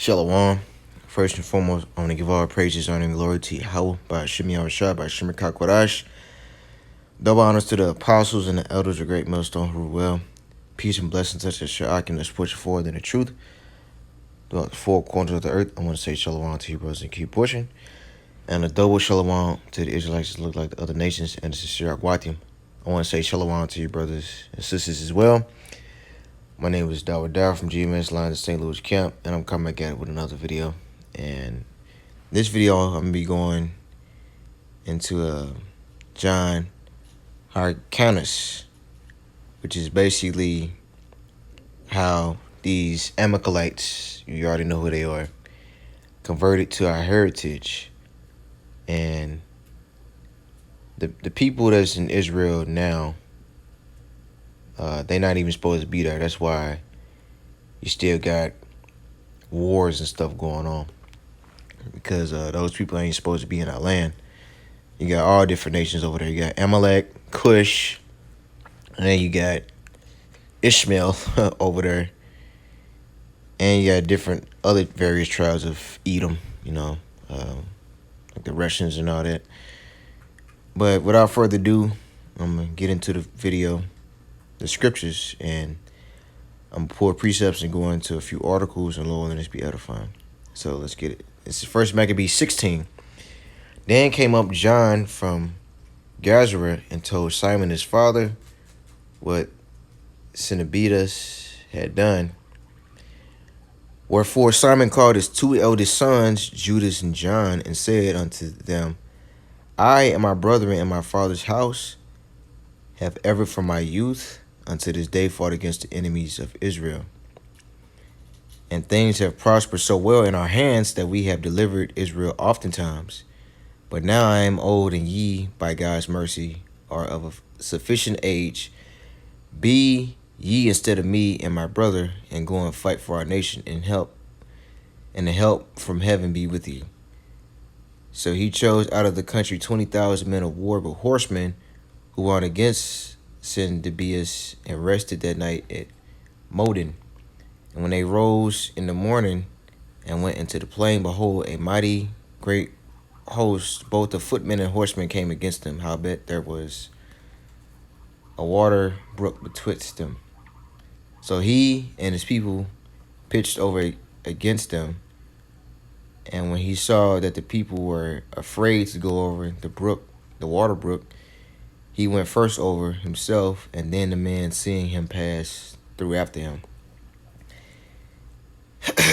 Shalom. First and foremost, I want to give all praises, honor, and glory to Yahweh by Shemi Awashai, by Shemi Kakwadash. Double honors to the apostles and the elders of Great Millstone who rule well. Peace and blessings such as Sha'ak and the push forward in the truth. Throughout the four corners of the earth, I want to say shalom to you brothers and keep pushing. And a double shalom to the Israelites that look like the other nations and the sincere Agwatium. I want to say shalom to you brothers and sisters as well. My name is Dawud Dow from GMS Line of St. Louis Camp, and I'm coming again with another video. And this video, I'm going to be going into John Hyrcanus, which is basically how these Amalekites, you already know who they are, converted to our heritage. And the people that's in Israel now, they're not even supposed to be there. That's why you still got wars and stuff going on, because those people ain't supposed to be in our land. You got all different nations over there. You got Amalek, Cush, and then you got Ishmael over there. And you got different other various tribes of Edom, like the Russians and all that. But without further ado, I'm going to get into the video, the scriptures, and I'm going to pull precepts and go into a few articles, and Lord, let us be edifying. So let's get it. It's First Maccabees 16. Then came up John from Gazara and told Simon his father what Cenobaitus had done. Wherefore Simon called his two eldest sons, Judas and John, and said unto them, I and my brethren in my father's house have ever from my youth unto this day fought against the enemies of Israel. And things have prospered so well in our hands that we have delivered Israel oftentimes. But now I am old, and ye, by God's mercy, are of a sufficient age. Be ye instead of me and my brother, and go and fight for our nation, and the help from heaven be with you. So he chose out of the country 20,000 men of war, but horsemen, who went against Cenobaitus, and rested that night at Modin. And when they rose in the morning and went into the plain, behold, a mighty great host, both of footmen and horsemen, came against them. Howbeit there was a water brook betwixt them. So he and his people pitched over against them. And when he saw that the people were afraid to go over the brook, the water brook, he went first over himself, and then the men, seeing him pass through after him.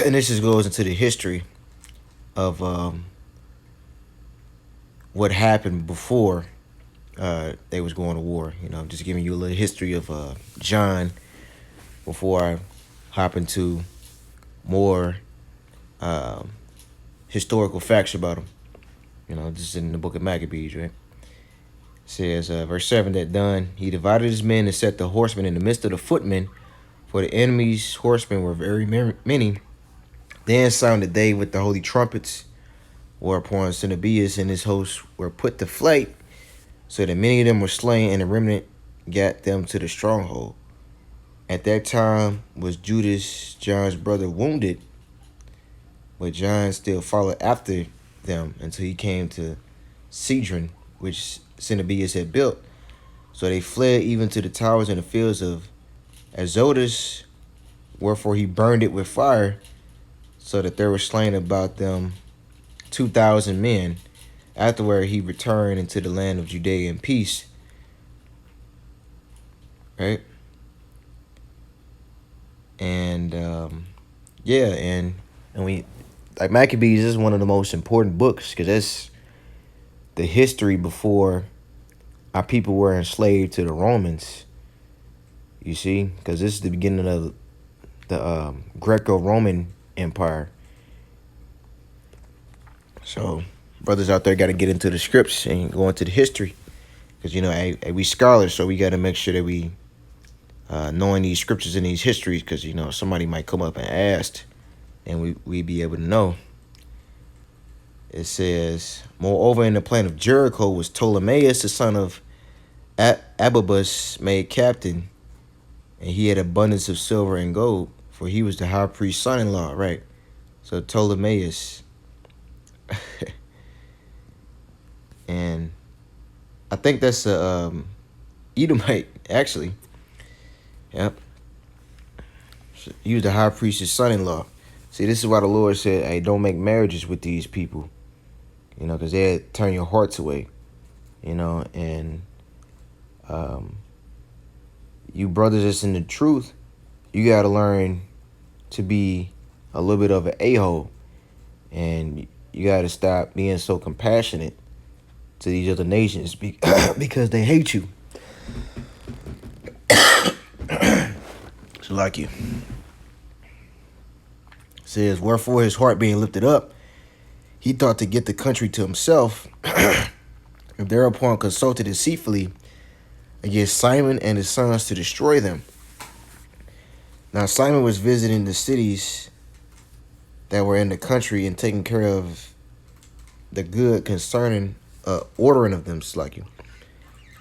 And this just goes into the history of what happened before they was going to war. Just giving you a little history of John before I hop into more historical facts about him. Just in the book of Maccabees, right? It says, verse 7, that done, he divided his men and set the horsemen in the midst of the footmen, for the enemy's horsemen were very many. Then sounded they with the holy trumpets, whereupon Cenobaitus and his hosts were put to flight, so that many of them were slain, and the remnant gat them to the stronghold. At that time was Judas, John's brother, wounded, but John still followed after them until he came to Cedron, which Cenobaitus had built. So they fled even to the towers and the fields of Azotus, wherefore he burned it with fire, so that there were slain about them 2,000 men. Afterward he returned into the land of Judea in peace. Right? And and we, like, Maccabees is one of the most important books, because that's the history before our people were enslaved to the Romans. You see, because this is the beginning of the Greco-Roman Empire. So brothers out there got to get into the scripts and go into the history, because we scholars, so we got to make sure that we knowing these scriptures and these histories, because somebody might come up and ask, and we be able to know. It says, moreover, in the plain of Jericho was Ptolemaeus, the son of Ababus, made captain, and he had abundance of silver and gold, for he was the high priest's son-in-law, right? So Ptolemaeus. And I think that's a Edomite, actually. Yep. He was the high priest's son-in-law. See, this is why the Lord said, hey, don't make marriages with these people. You know, because they'll turn your hearts away. You know, and you brothers that's in the truth, you got to learn to be a little bit of an a-hole. And you got to stop being so compassionate to these other nations because they hate you. So like you. Says, wherefore his heart being lifted up, he thought to get the country to himself, and thereupon consulted deceitfully against Simon and his sons to destroy them. Now Simon was visiting the cities that were in the country and taking care of the good concerning ordering of them, like you.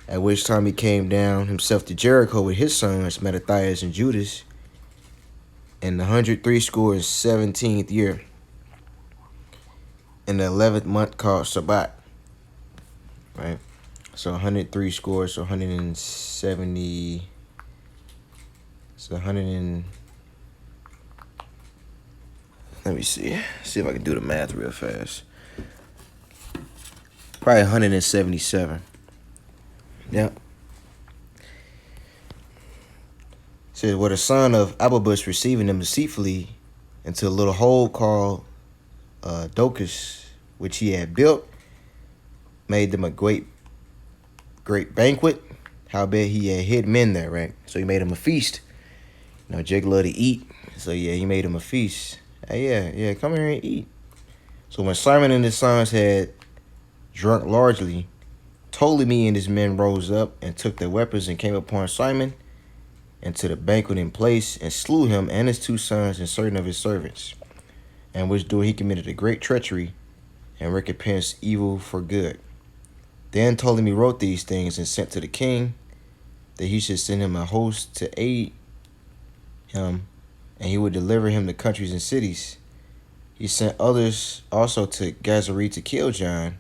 At which time he came down himself to Jericho with his sons, Mattathias and Judas, in the 117th year, in the 11th month called Sabbat. Right? So 103 scores, so 170. So 100 and. Let me see. See if I can do the math real fast. Probably 177. Yep. Says, well, the son of Ababush receiving them deceitfully into a little hole called Docus, which he had built, made them a great banquet. Howbeit he had hid men there, right? So he made them a feast. You know, Jake loved to eat. So yeah, he made them a feast. Hey, yeah, come here and eat. So when Simon and his sons had drunk largely, Ptolemy and his men rose up and took their weapons and came upon Simon and to the banqueting place and slew him and his 2 sons and certain of his servants. And which doing he committed a great treachery and recompensed evil for good. Then Ptolemy wrote these things and sent to the king that he should send him a host to aid him, and he would deliver him the countries and cities. He sent others also to Gazarim to kill John,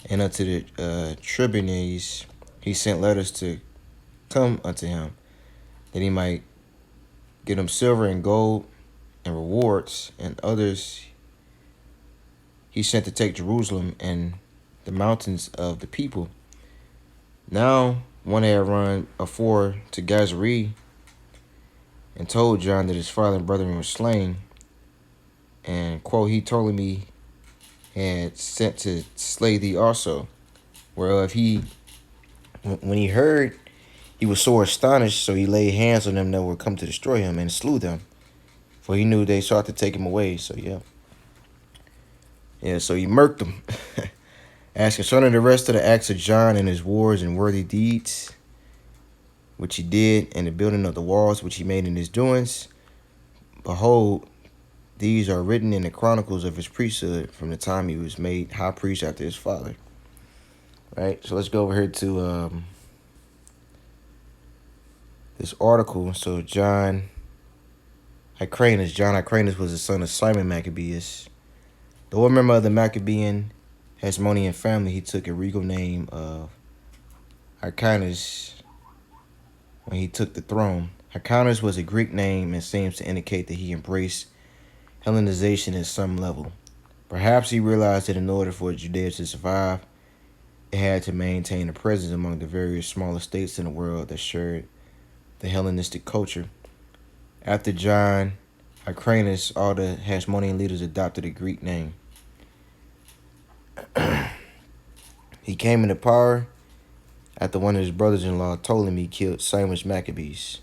and unto the tribunes he sent letters to come unto him, that he might get him silver and gold and rewards, and others he sent to take Jerusalem and the mountains of the people. Now one had run afore to Gazarim and told John that his father and brethren were slain, and quote, he told me had sent to slay thee also. Whereof he, when he heard, he was so astonished, so he laid hands on them that were come to destroy him and slew them, for he knew they sought to take him away. So so he murked them. As concerning the rest of the acts of John and his wars and worthy deeds, which he did, and the building of the walls which he made in his doings, behold, these are written in the chronicles of his priesthood from the time he was made high priest after his father. Right? So let's go over here to this article. So John Hyrcanus was the son of Simon Maccabeus. The old member of the Maccabean Hasmonean family, he took a regal name of Hyrcanus when he took the throne. Hyrcanus was a Greek name and seems to indicate that he embraced Hellenization at some level. Perhaps he realized that in order for Judea to survive, it had to maintain a presence among the various smaller states in the world that shared the Hellenistic culture. After John Hyrcanus, all the Hasmonean leaders adopted a Greek name. He came into power after one of his brothers-in-law, Ptolemy, killed Simon's Maccabees.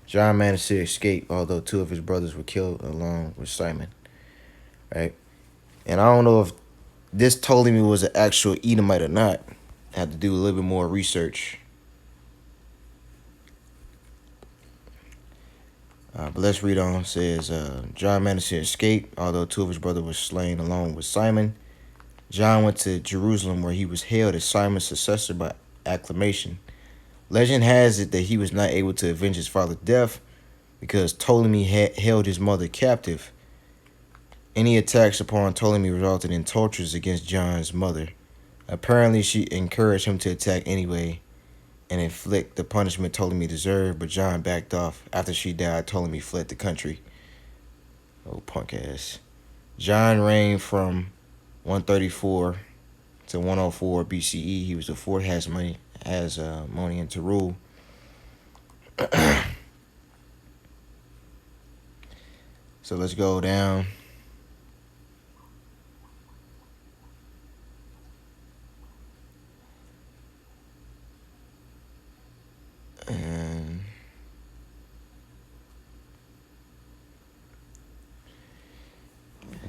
John managed to escape, although 2 of his brothers were killed along with Simon. Right? And I don't know if this Ptolemy was an actual Edomite or not. I had to do a little bit more research. But let's read on. It says, John managed to escape, although 2 of his brothers were slain along with Simon. John went to Jerusalem, where he was hailed as Simon's successor by acclamation. Legend has it that he was not able to avenge his father's death because Ptolemy held his mother captive, Any attacks upon Ptolemy resulted in tortures against John's mother. Apparently, she encouraged him to attack anyway and inflict the punishment Ptolemy deserved, but John backed off. After she died, Ptolemy fled the country. Oh, punk ass. John reigned from 134 to 104 BCE. He was the fourth Hasmonean to rule. So let's go down. And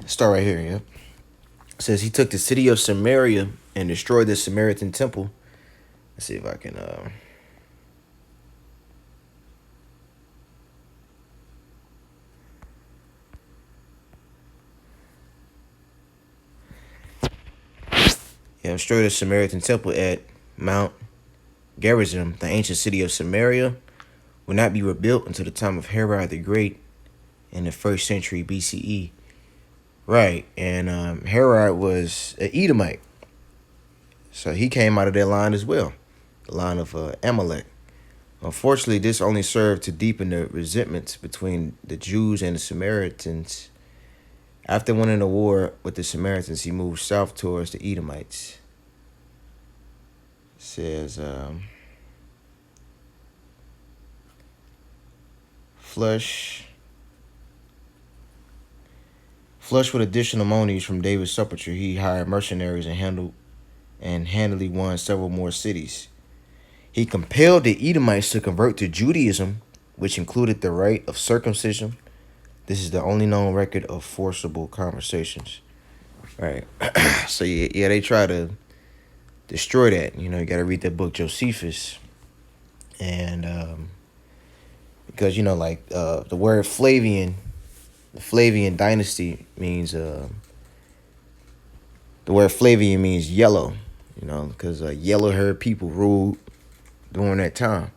start right here, yep. It says he took the city of Samaria and destroyed the Samaritan temple. Let's see if I can destroyed the Samaritan temple at Mount Gerizim. The ancient city of Samaria will not be rebuilt until the time of Herod the Great in the 1st century BCE. Right, and Herod was an Edomite. So he came out of that line as well, the line of Amalek. Unfortunately, this only served to deepen the resentments between the Jews and the Samaritans. After winning the war with the Samaritans, he moved south towards the Edomites. It says, flush with additional monies from David's sepulchre, he hired mercenaries and handily won several more cities. He compelled the Edomites to convert to Judaism, which included the rite of circumcision. This is the only known record of forcible conversations. Right. So yeah, they try to destroy that. You know, you got to read that book Josephus, and because like the word Flavian. The Flavian dynasty means the word Flavian means yellow, because yellow-haired people ruled during that time.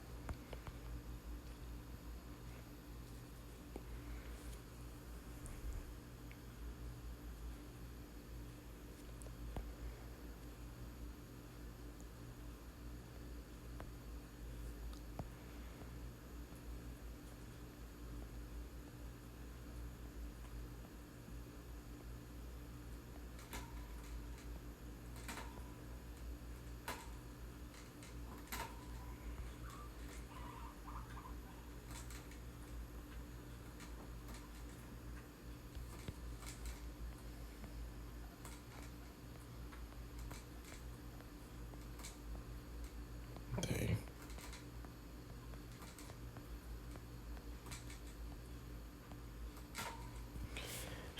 Okay.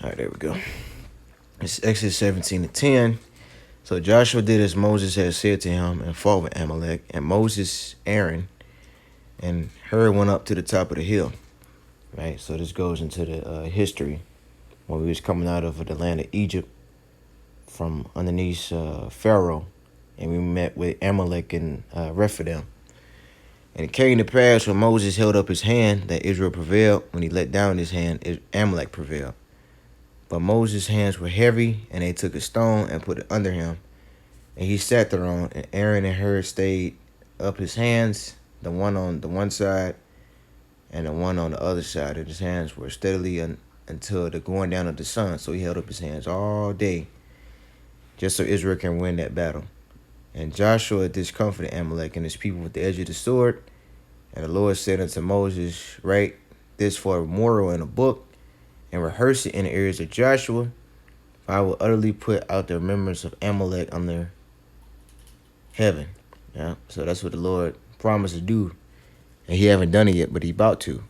All right, there we go. It's Exodus 17:10. So Joshua did as Moses had said to him and fought with Amalek. And Moses, Aaron, and Hur went up to the top of the hill. Right, so this goes into the history when we was coming out of the land of Egypt from underneath Pharaoh, and we met with Amalek and Rephidim. And it came to pass when Moses held up his hand that Israel prevailed. When he let down his hand, Amalek prevailed. But Moses' hands were heavy, and they took a stone and put it under him. And he sat thereon, and Aaron and Hur stayed up his hands, the one on the one side and the one on the other side. And his hands were steadily until the going down of the sun. So he held up his hands all day, just so Israel can win that battle. And Joshua discomfited Amalek and his people with the edge of the sword. And the Lord said unto Moses, write this for a memorial in a book, and rehearse it in the ears of Joshua. For I will utterly put out the remembrance of Amalek under heaven. Yeah, so that's what the Lord promised to do. And he haven't done it yet, but he about to.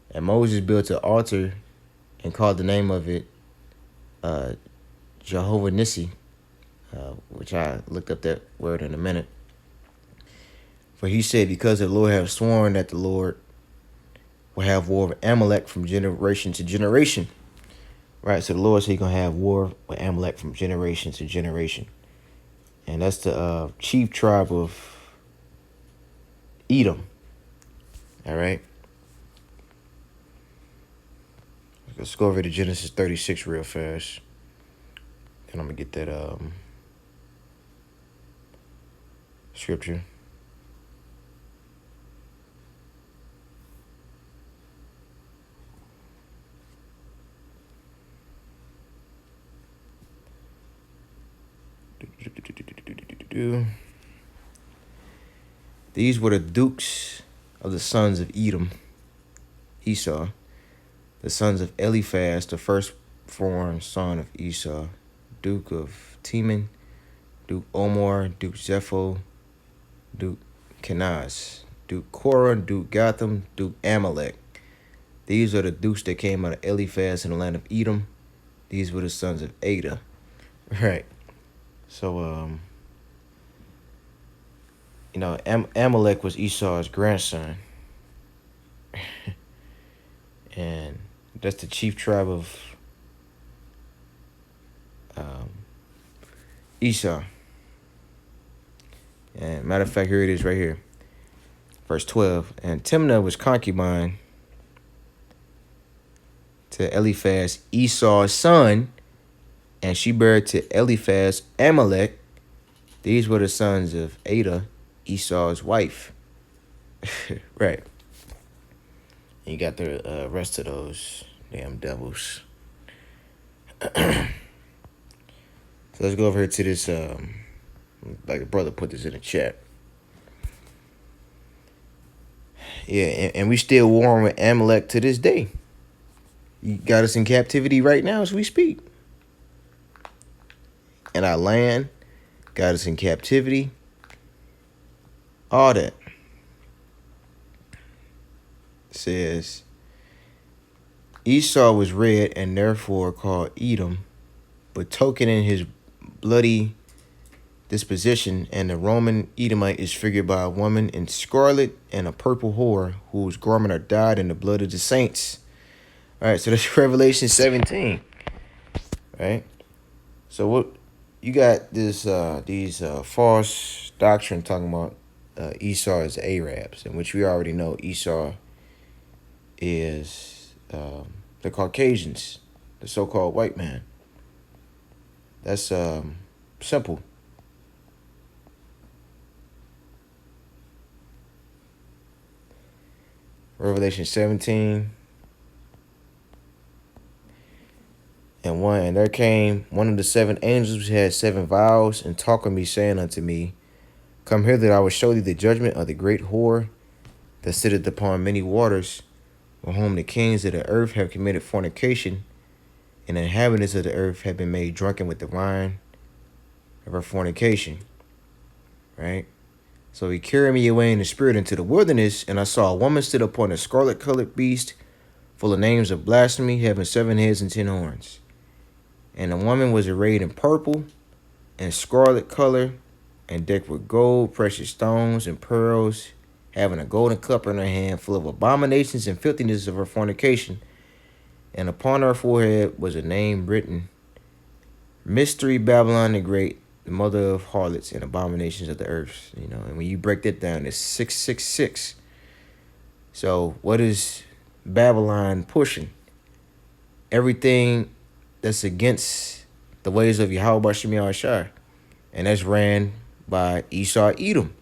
And Moses built an altar and called the name of it Jehovah Nissi, which I looked up that word in a minute. For he said, because the Lord hath sworn that the Lord will have war with Amalek from generation to generation. Right, so the Lord said he's going to have war with Amalek from generation to generation. And that's the chief tribe of Edom. All right. Let's go over to Genesis 36 real fast. And I'm going to get that scripture. These were the dukes of the sons of Edom, Esau, the sons of Eliphaz, the firstborn son of Esau, Duke of Teman, Duke Omar, Duke Zepho, Duke Kenaz, Duke Korah, Duke Gotham, Duke Amalek. These are the dukes that came out of Eliphaz in the land of Edom. These were the sons of Ada. Right. So, Amalek was Esau's grandson. And that's the chief tribe of Esau. And matter of fact, here it is right here. Verse 12. And Timnah was concubine to Eliphaz, Esau's son, and she bare to Eliphaz Amalek. These were the sons of Ada, Esau's wife. Right. And you got the rest of those damn devils. So let's go over here to this, like the brother put this in the chat. Yeah, and we still warring with Amalek to this day. You got us in captivity right now as we speak. And our land got us in captivity. All that. It says, Esau was red and therefore called Edom, but tokening his bloody disposition, and the Roman Edomite is figured by a woman in scarlet and a purple whore whose garment are dyed in the blood of the saints. All right, so that's Revelation 17. Right? So what you got this these false doctrine talking about Esau as Arabs, in which we already know Esau is the Caucasians, the so-called white man. That's simple. Revelation 17 and 1. And there came one of the 7 angels which had 7 vials, and talked with me, saying unto me, Come hither, that I will show thee the judgment of the great whore that sitteth upon many waters, with whom the kings of the earth have committed fornication, and the inhabitants of the earth have been made drunken with the wine of her fornication. Right? So he carried me away in the spirit into the wilderness, and I saw a woman sit upon a scarlet-colored beast, full of names of blasphemy, having 7 heads and 10 horns. And the woman was arrayed in purple and scarlet color, and decked with gold, precious stones, and pearls, having a golden cup in her hand, full of abominations and filthiness of her fornication. And upon her forehead was a name written, Mystery Babylon the Great, the mother of harlots and abominations of the earth. And when you break that down, it's 666. So what is Babylon pushing? Everything that's against the ways of Yahweh Shem Yahushua. And that's ran by Esau Edom,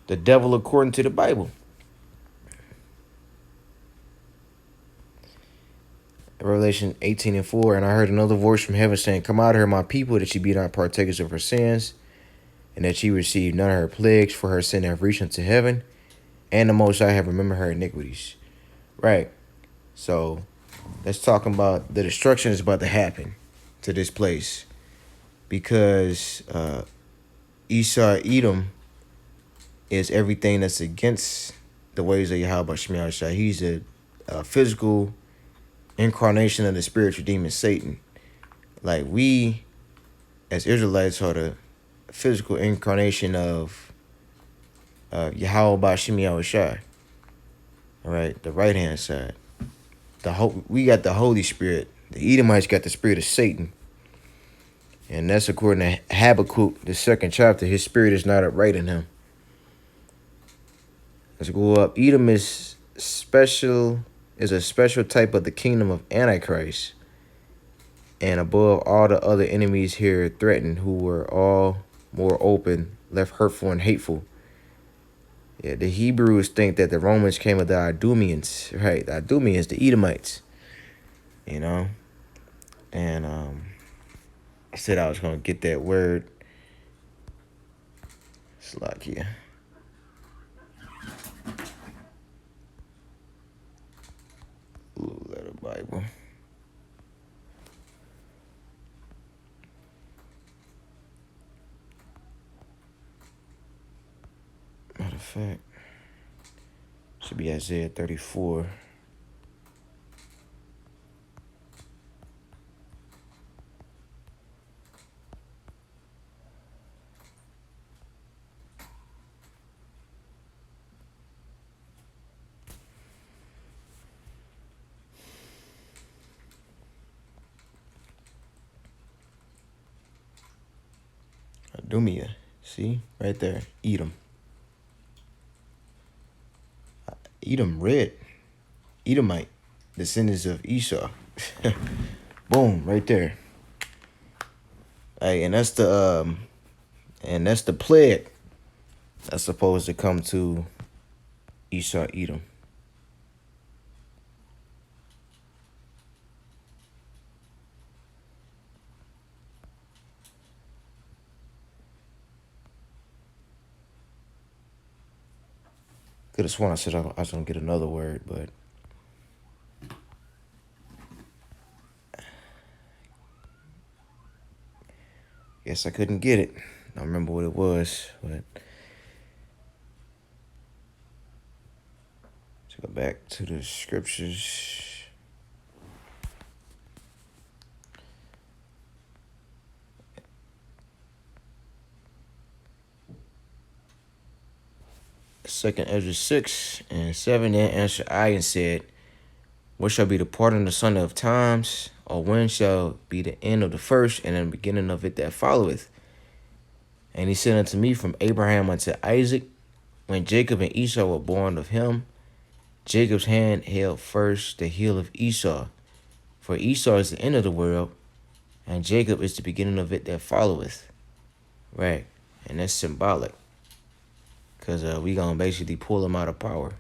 the devil according to the Bible. Revelation 18 and 4. And I heard another voice from heaven saying, Come out of her, my people, that ye be not partakers of her sins, and that ye receive none of her plagues, for her sin have reached unto heaven, and the Most High have remembered her iniquities. Right. So let's talk about the destruction is about to happen to this place, because Esau Edom is everything that's against the ways of Yahweh Shem Yahushua. He's a physical incarnation of the spiritual demon Satan. Like we as Israelites are the physical incarnation of Yahweh Shem Yahushua. All right, the right hand side. We got the Holy Spirit. The Edomites got the spirit of Satan. And that's according to Habakkuk, the 2nd chapter. His spirit is not upright in him. Let's go up. Edom is special is a special type of the kingdom of Antichrist, and above all the other enemies here threatened, who were all more open, left hurtful and hateful. Yeah, the Hebrews think that the Romans came of the Idumeans, right? The Idumeans, the Edomites, you know. And I said I was gonna get that word. Slovakia. Ooh, letter Bible. Matter of fact, should be Isaiah 34. Idumea. See? Right there. Edom. Edom, red. Edomite. Descendants of Esau. Boom, right there. Hey, and that's the plague that's supposed to come to Esau, Edom. Could have sworn I said I was gonna get another word, but guess I couldn't get it. I don't remember what it was, but let's go back to the scriptures. Second Ezra 6:7. Then answered I and said, what shall be the part of the son of times, or when shall be the end of the first, and the beginning of it that followeth? And he said unto me, from Abraham unto Isaac, when Jacob and Esau were born of him, Jacob's hand held first the heel of Esau. For Esau is the end of the world, and Jacob is the beginning of it that followeth. Right. And that's symbolic. Because we going to basically pull him out of power.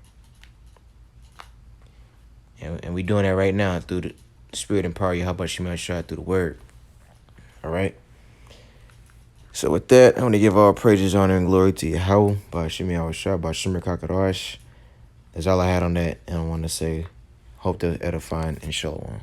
And we doing that right now through the spirit and power of Yahweh Shema Shah through the word. All right. So with that, I want to give all praises, honor, and glory to Yahweh, by Shemi Awashah, by Shemer Kakadash. That's all I had on that. And I want to say, hope to edifying and shalom.